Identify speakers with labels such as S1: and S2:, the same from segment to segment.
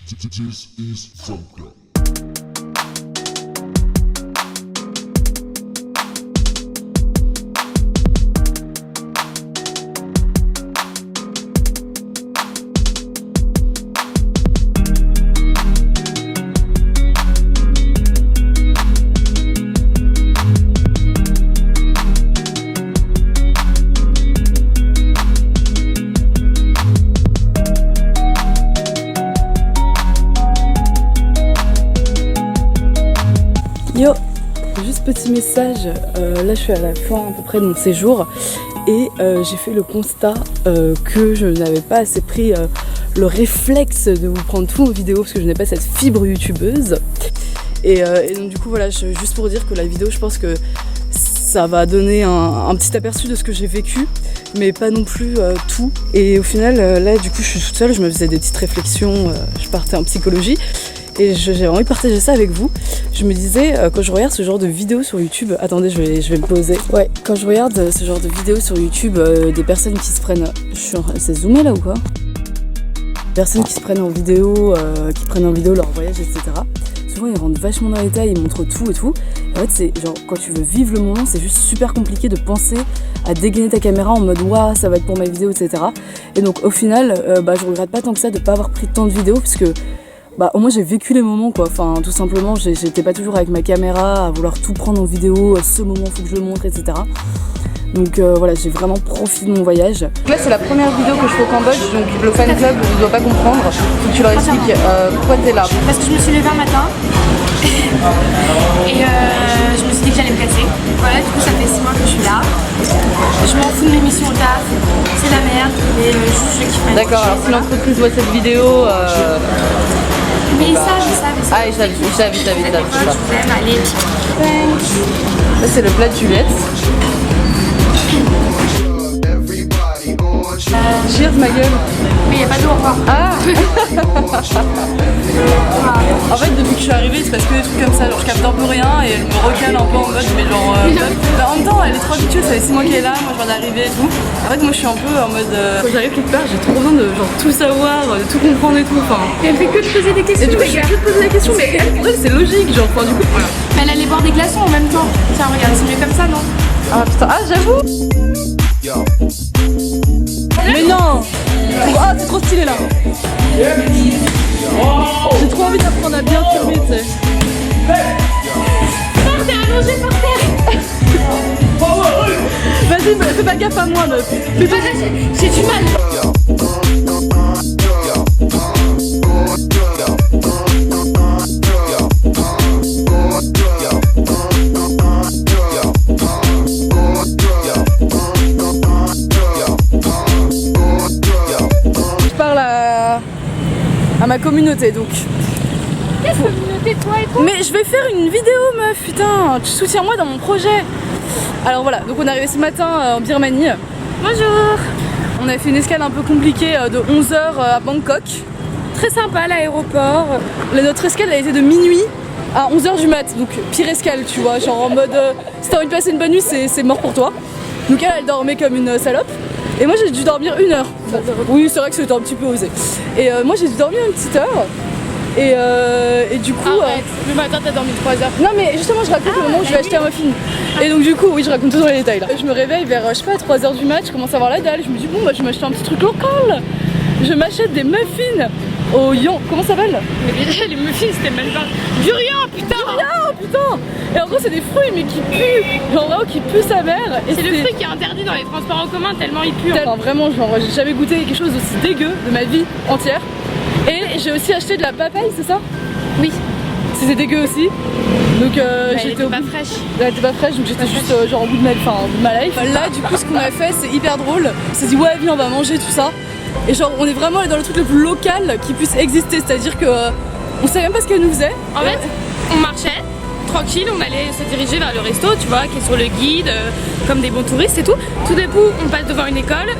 S1: This is Funklock.
S2: Yo, juste petit message, là je suis à la fin à peu près de mon séjour et j'ai fait le constat que je n'avais pas assez pris le réflexe de vous prendre tout en vidéo parce que je n'ai pas cette fibre youtubeuse et donc du coup voilà, juste pour dire que la vidéo je pense que ça va donner un petit aperçu de ce que j'ai vécu mais pas non plus tout et au final là du coup je suis toute seule, je me faisais des petites réflexions, je partais en psychologie. Et j'ai envie de partager ça avec vous. Je me disais, quand je regarde ce genre de vidéos sur YouTube... Attendez, je vais me poser. Ouais, quand je regarde ce genre de vidéos sur YouTube, des personnes qui se prennent... C'est zoomé là ou quoi? Personnes qui se prennent en vidéo, qui prennent en vidéo leur voyage, etc. Souvent, ils rentrent vachement dans les détails, ils montrent tout et tout. Et en fait, c'est genre, quand tu veux vivre le moment, c'est juste super compliqué de penser à dégainer ta caméra en mode « Waouh, ça va être pour ma vidéo, etc. » Et donc, au final, je regrette pas tant que ça de pas avoir pris tant de vidéos, parce que au moins j'ai vécu les moments quoi, enfin tout simplement j'étais pas toujours avec ma caméra à vouloir tout prendre en vidéo, ce moment faut que je le montre, etc. Donc voilà, j'ai vraiment profité de mon voyage. Là c'est la première vidéo que je fais au Cambodge, donc le fan club ne doit pas comprendre, faut que tu leur expliques pourquoi t'es là.
S3: Parce que je me suis levée un matin et je me suis dit que j'allais me casser. Voilà, du coup ça fait 6 mois que je suis là. Je m'en fous de mes missions au taf, c'est la merde, mais juste je kiffe.
S2: D'accord, alors si l'entreprise voit cette vidéo...
S3: Mais ils savent.
S2: Ah, ils savent.
S3: Je vous aime, allez.
S2: Là, c'est le plat de Juliette. Cheers, ma gueule.
S3: Mais il n'y a pas d'eau encore.
S2: Ah. En fait, depuis que je suis arrivée, il se passe que des trucs comme ça. Genre, je capte un peu rien et elle me recale un peu en mode, mais genre. En même temps, elle est trop habituée, ça fait 6 mois qu'elle est là, moi je viens d'arriver et tout. En fait, moi je suis un peu en mode. Quand j'arrive quelque part, j'ai trop besoin de genre tout savoir, de tout comprendre et tout. Enfin.
S3: Et elle fait que de poser des questions.
S2: Et du coup, je fais que de poser des questions, mais elle, pour elle, c'est logique, genre. Enfin, du coup, voilà.
S3: Mais elle allait boire des glaçons en même temps. Tiens, regarde, c'est mieux comme ça, non?
S2: Ah putain, ah j'avoue. Mais non! Ah, c'est trop stylé là! J'ai trop envie d'apprendre à bien filmer, tu sais.
S3: Par terre, allongé par terre!
S2: Vas-y, fais pas gaffe à moi, meuf.
S3: J'ai du mal!
S2: À ma communauté donc.
S3: Quelle communauté, toi et toi?
S2: Mais je vais faire une vidéo meuf, putain, tu soutiens-moi dans mon projet. Alors voilà, donc on est arrivé ce matin en Birmanie.
S3: Bonjour!
S2: On a fait une escale un peu compliquée de 11h à Bangkok.
S3: Très sympa l'aéroport.
S2: Notre escale a été de minuit à 11h du mat, donc pire escale tu vois, genre en mode si t'as envie de passer une bonne nuit c'est mort pour toi. Donc elle dormait comme une salope. Et moi j'ai dû dormir 1 heure. Oui c'est vrai que c'était un petit peu osé. Et moi j'ai dû dormir une petite heure. Et du coup...
S3: Arrête, le matin t'as dormi 3 heures.
S2: Non mais justement je raconte le moment où je vais acheter un muffin. Et donc du coup oui je raconte tout dans les détails là. Je me réveille vers je sais pas 3h du mat, je commence à avoir la dalle. Je me dis bon bah je vais m'acheter un petit truc local. Je m'achète des muffins au Yon. Comment ça s'appelle?
S3: Mais déjà les muffins c'était même pas... Durian putain!
S2: Durian putain! Et en gros c'est des fruits mais qui puent. Genre vraiment qui puent sa mère.
S3: C'est le fruit qui est interdit dans les transports en commun tellement il pue.
S2: Enfin, vraiment genre j'ai jamais goûté quelque chose d'aussi dégueu de ma vie entière. Et j'ai aussi acheté de la papaye, c'est ça?
S3: Oui.
S2: C'était dégueu aussi. Donc
S3: j'étais pas fraîche.
S2: Elle était pas fraîche donc j'étais juste genre au bout de ma life. Là du coup ce qu'on a fait c'est hyper drôle. On s'est dit ouais viens on va manger tout ça. Et genre on est vraiment allé dans le truc le plus local qui puisse exister. C'est-à-dire que on savait même pas ce qu'elle nous faisait.
S3: En fait on marchait tranquille, on allait se diriger vers le resto tu vois qui est sur le guide comme des bons touristes et tout. Tout d'un coup on passe devant une école.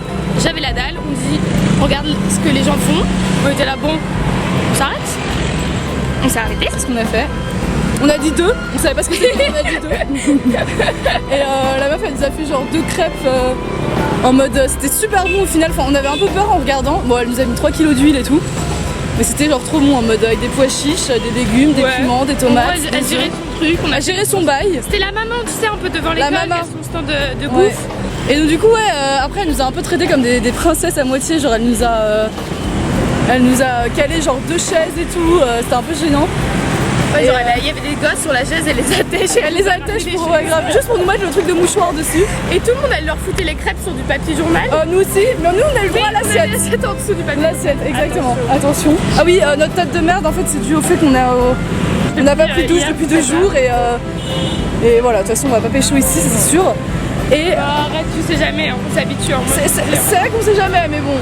S3: J'avais la dalle, on dit regarde ce que les gens font. On était là bon on s'arrête. On s'est arrêté.
S2: C'est ce qu'on a fait. On a dit 2, on savait pas ce que c'était, on a dit 2. Et la meuf elle nous a fait genre 2 crêpes en mode c'était super bon au final, enfin on avait un peu peur en regardant. Bon elle nous a mis 3 kilos d'huile et tout. Mais c'était genre trop bon en mode avec des pois chiches, des légumes, des piments, des tomates.
S3: Ouais, elle gérait son truc, on a
S2: géré son bail.
S3: C'était la maman, tu sais, un peu devant l'école, qui a son stand de bouffe.
S2: Ouais. Et donc du coup après elle nous a un peu traité comme des princesses à moitié, genre elle nous a calé genre 2 chaises et tout, c'était un peu gênant.
S3: Ouais, genre il y avait des gosses sur la chaise, elle les attachait.
S2: Elle les attache pour grave, juste pour nous mettre le truc de mouchoir dessus.
S3: Et tout le monde elle leur foutait les crêpes sur du papier journal.
S2: Nous aussi, mais nous on a le droit à l'assiette.
S3: L'assiette en dessous du papier.
S2: L'assiette, exactement. Attention. Ah oui, notre tête de merde en fait c'est dû au fait qu'on n'a pas pris de douche depuis 2 jours et voilà, de toute façon on va pas pécho ici, c'est sûr. Et
S3: arrête, tu sais jamais, on s'habitue.
S2: C'est vrai qu'on sait jamais, mais bon,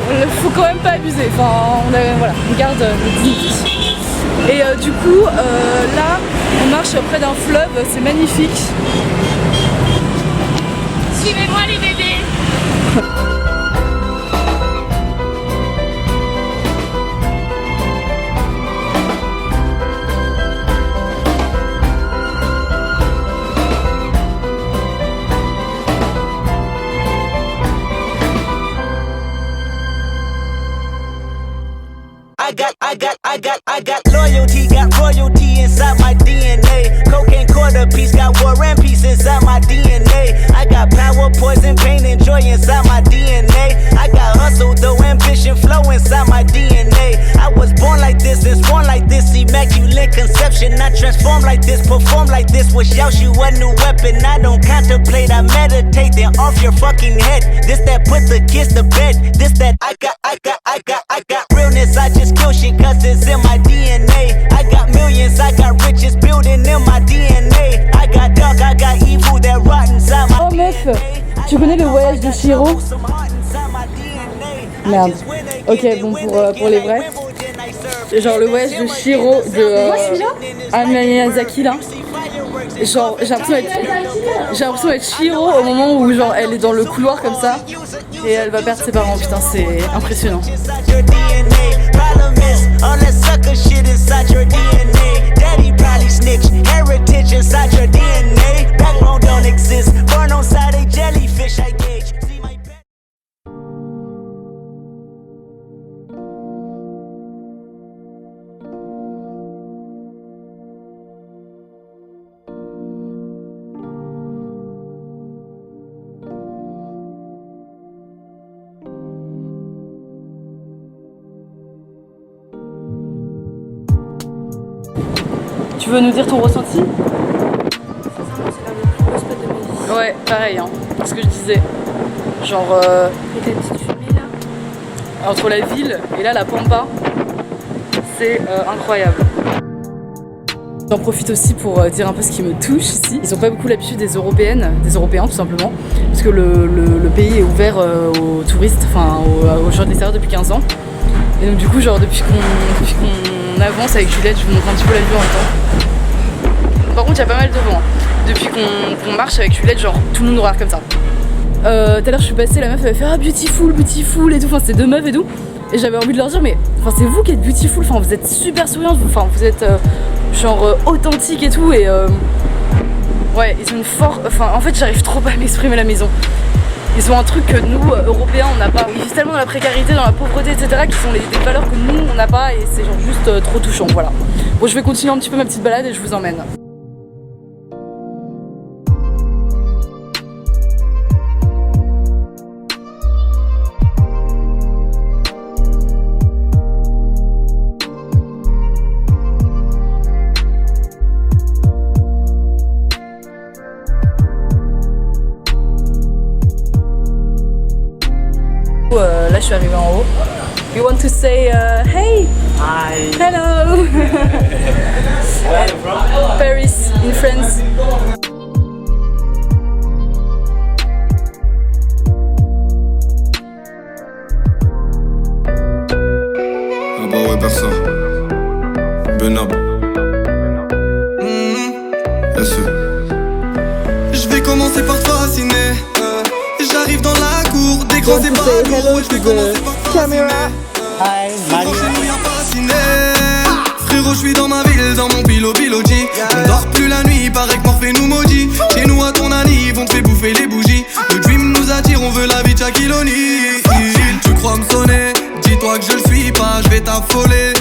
S2: faut quand même pas abuser. Enfin, on garde notre dignité. Et du coup, là, on marche près d'un fleuve, c'est magnifique.
S3: Suivez-moi les bébés.
S4: I got loyalty, got royalty inside my DNA. Cocaine quarter piece, got war and peace inside my DNA. I got power, poison, pain, and joy inside my DNA. I got hustle, though ambition, flow inside my DNA. I was born like this and sworn like this, immaculate conception. I transform like this, perform like this, wish out you a new weapon. I don't contemplate, I meditate, then off your fucking head. This that put the kids to bed. This that I got realness, I just kill shit cause it's in my DNA. I got millions, I got riches building in my DNA. I got dark, I got evil that rot inside my
S2: DNA. Oh meuf, tu connais le voyage de Chihiro? Merde. Ok, bon pour les vrais. Genre le voyage de Chihiro de Hayao Miyazaki là. Genre j'ai l'impression d'être Chihiro au moment où genre elle est dans le couloir comme ça et elle va perdre ses parents. Putain, c'est impressionnant.
S4: All that sucker shit inside your DNA. Daddy probably snitch. Heritage inside your DNA. Backbone don't exist. Born on side a jellyfish I gauge. See my back.
S2: Tu veux nous dire ton ressenti? Ouais, pareil, hein, ce que je disais. Genre,
S3: Et la petite fumée là.
S2: Entre la ville et là la pampa, c'est incroyable. J'en profite aussi pour dire un peu ce qui me touche ici. Ils ont pas beaucoup l'habitude des Européens tout simplement, parce que le pays est ouvert aux touristes, enfin aux gens de l'extérieur depuis 15 ans. Et donc du coup, genre depuis qu'on avance avec Juliette, je vous montre un petit peu la vue en même temps. Par contre, il y a pas mal de vent. Depuis qu'on marche avec Juliette, genre tout le monde nous regarde comme ça. Tout à l'heure, je suis passée, la meuf elle fait ah beautiful et tout. Enfin, c'était 2 meufs et tout. Et j'avais envie de leur dire mais enfin c'est vous qui êtes beautiful. Enfin, vous êtes super souriante. Enfin, vous êtes genre authentique et tout. Et ouais, ils ont une force. Enfin, en fait, j'arrive trop pas à m'exprimer à la maison. Ils ont un truc que nous, Européens, on n'a pas. Ils vivent tellement dans la précarité, dans la pauvreté, etc. qui sont des valeurs que nous, on n'a pas. Et c'est genre juste trop touchant, voilà. Bon, je vais continuer un petit peu ma petite balade et je vous emmène. Là, je suis arrivée en haut. We want to say hey.
S5: Hi.
S2: Hello. Paris, in France.
S6: Ah bah ouais, Barça. Benab. SE.
S7: Je vais commencer par te fasciner. J'arrive dans la cour, décroisé par l'eau. Je vais commencer par te fasciner. Franchement, chez nous y'a fasciné. Frérot, je suis dans ma ville, dans mon biloji. On dort plus la nuit, paraît que Morphée nous maudit. Chez nous à ton anniv, on te fait bouffer les bougies. Le dream nous attire, on veut la vie de Shaquille O'Neal. Tu crois me sonner? Dis-toi que je le suis pas, je vais t'affoler.